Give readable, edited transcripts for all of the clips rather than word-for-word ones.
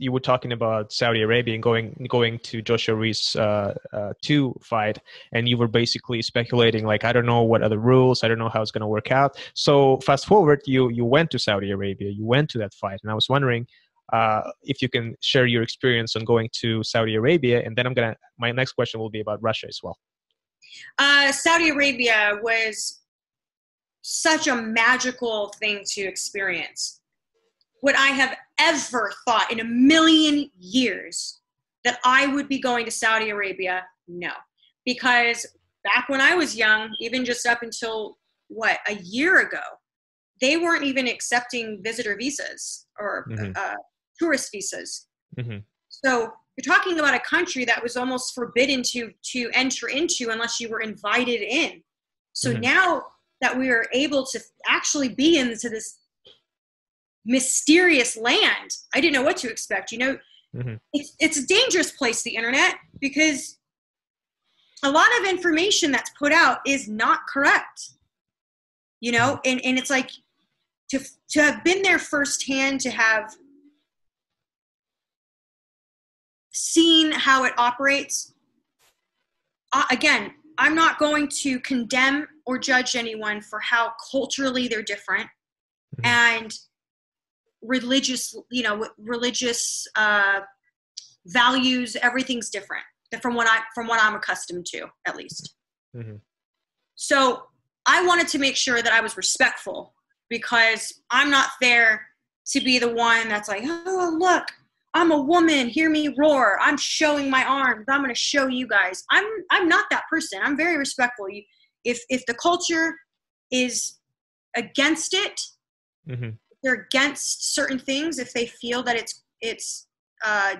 you were talking about Saudi Arabia and going to Joshua Ruiz 2 fight, and you were basically speculating like, I don't know what are the rules, I don't know how it's going to work out. So fast forward, you went to Saudi Arabia, you went to that fight, and I was wondering if you can share your experience on going to Saudi Arabia, and then my next question will be about Russia as well. Saudi Arabia was such a magical thing to experience. Would I have ever thought in a million years that I would be going to Saudi Arabia? No. Because back when I was young, even just up until, a year ago, they weren't even accepting visitor visas or tourist visas. Mm-hmm. So you're talking about a country that was almost forbidden to enter into unless you were invited in. So now that we are able to actually be into this mysterious land, I didn't know what to expect. It's a dangerous place, the internet, because a lot of information that's put out is not correct. And it's like to have been there firsthand, to have seen how it operates. Again, I'm not going to condemn or judge anyone for how culturally they're different and religious values. Everything's different from what I'm accustomed to, at least. Mm-hmm. So I wanted to make sure that I was respectful, because I'm not there to be the one that's like, oh, look, I'm a woman, hear me roar, I'm showing my arms, I'm going to show you guys. I'm not that person. I'm very respectful. If the culture is against it, they're against certain things, if they feel that it's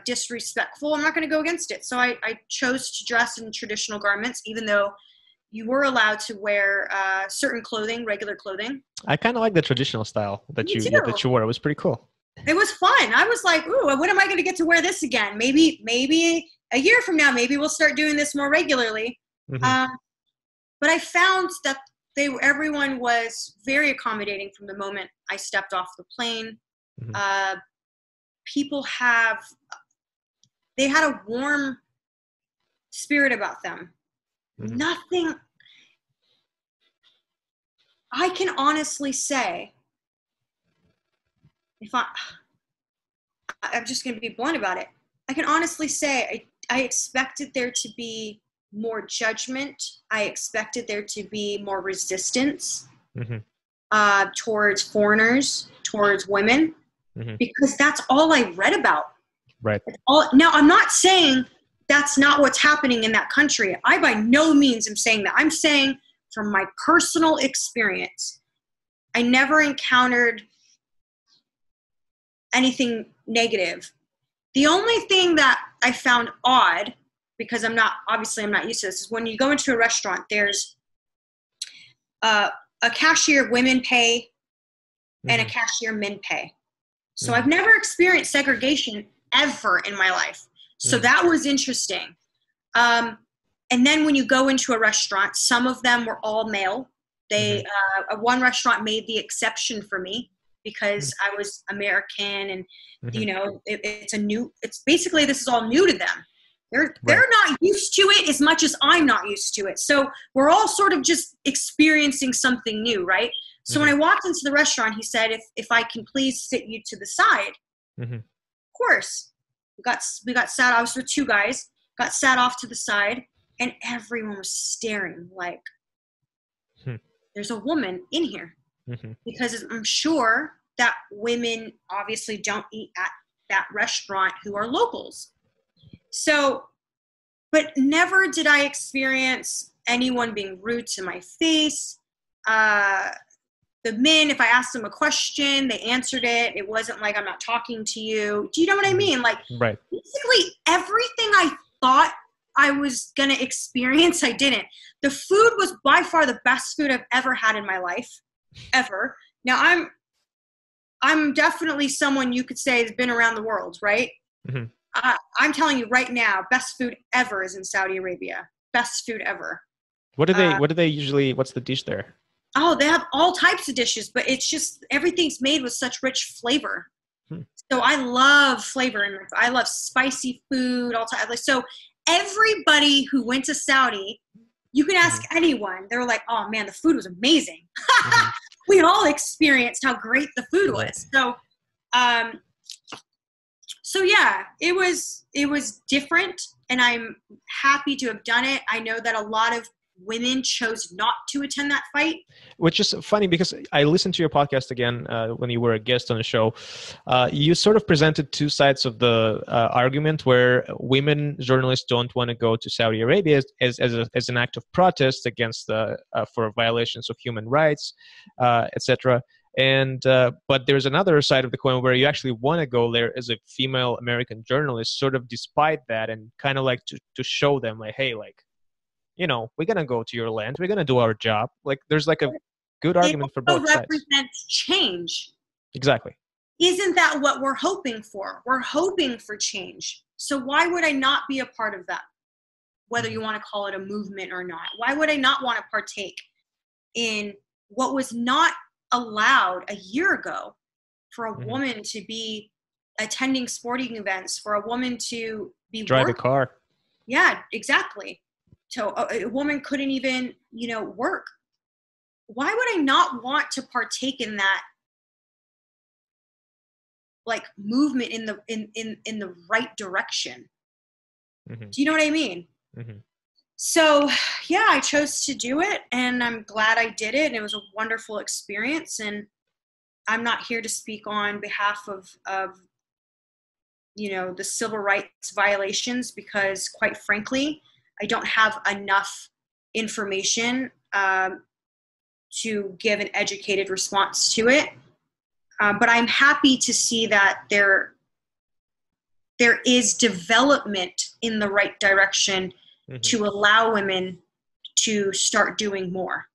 disrespectful, I'm not going to go against it. So I chose to dress in traditional garments, even though you were allowed to wear certain clothing, regular clothing. I kind of like the traditional style that you wore. It was pretty cool. It was fun. I was like, ooh, when am I going to get to wear this again? Maybe a year from now, maybe we'll start doing this more regularly. Mm-hmm. But I found that everyone was very accommodating from the moment I stepped off the plane. Mm-hmm. People had a warm spirit about them. Mm-hmm. Nothing. I can honestly say, I'm just going to be blunt about it. I can honestly say I expected there to be more judgment. I expected there to be more resistance towards foreigners, towards women, because that's all I read about. Right. Now, I'm not saying that's not what's happening in that country. I by no means am saying that. I'm saying from my personal experience, I never encountered anything negative. The only thing that I found odd, because I'm not used to this, is when you go into a restaurant, there's a cashier women pay and a cashier men pay. So I've never experienced segregation ever in my life. So that was interesting. And then when you go into a restaurant, some of them were all male. One restaurant made the exception for me, because I was American, and it's basically, this is all new to them. They're not used to it as much as I'm not used to it. So we're all sort of just experiencing something new, right? So when I walked into the restaurant, he said, if I can please sit you to the side. Of course. We got sat, I was with two guys, got sat off to the side, and everyone was staring like, there's a woman in here. Because I'm sure that women obviously don't eat at that restaurant who are locals. So, but never did I experience anyone being rude to my face. The men, if I asked them a question, they answered it. It wasn't like, I'm not talking to you. Do you know what I mean? Like, basically everything I thought I was going to experience, I didn't. The food was by far the best food I've ever had in my life, ever. Now, I'm definitely someone you could say has been around the world, right? I'm telling you right now, best food ever is in Saudi Arabia. Best food ever. What do they usually, what's the dish there? Oh, they have all types of dishes, but it's just, everything's made with such rich flavor. Hmm. So I love flavor and I love spicy food all time. Like, so everybody who went to Saudi, you can ask anyone. They're like, "Oh man, the food was amazing." We all experienced how great the food was. So, so yeah, it was different, and I'm happy to have done it. I know that a lot of women chose not to attend that fight. Which is funny because I listened to your podcast again when you were a guest on the show. You sort of presented two sides of the argument where women journalists don't want to go to Saudi Arabia as an act of protest against for violations of human rights, etc. And but there's another side of the coin where you actually want to go there as a female American journalist, sort of despite that, and kind of like to show them like, hey, like, you know, we're gonna go to your land, we're gonna do our job. Like, there's like a good argument for both sides. It represents change. Exactly. Isn't that what we're hoping for? We're hoping for change. So why would I not be a part of that? Whether you want to call it a movement or not. Why would I not want to partake in what was not allowed a year ago for a woman to be attending sporting events, for a woman to be drive a car? Yeah, exactly. So a woman couldn't even, you know, work. Why would I not want to partake in that, like, movement in the right direction? Do you know what I mean? So yeah, I chose to do it, and I'm glad I did it. And it was a wonderful experience. And I'm not here to speak on behalf of you know, the civil rights violations, because quite frankly, I don't have enough information to give an educated response to it. But I'm happy to see that there is development in the right direction to allow women to start doing more.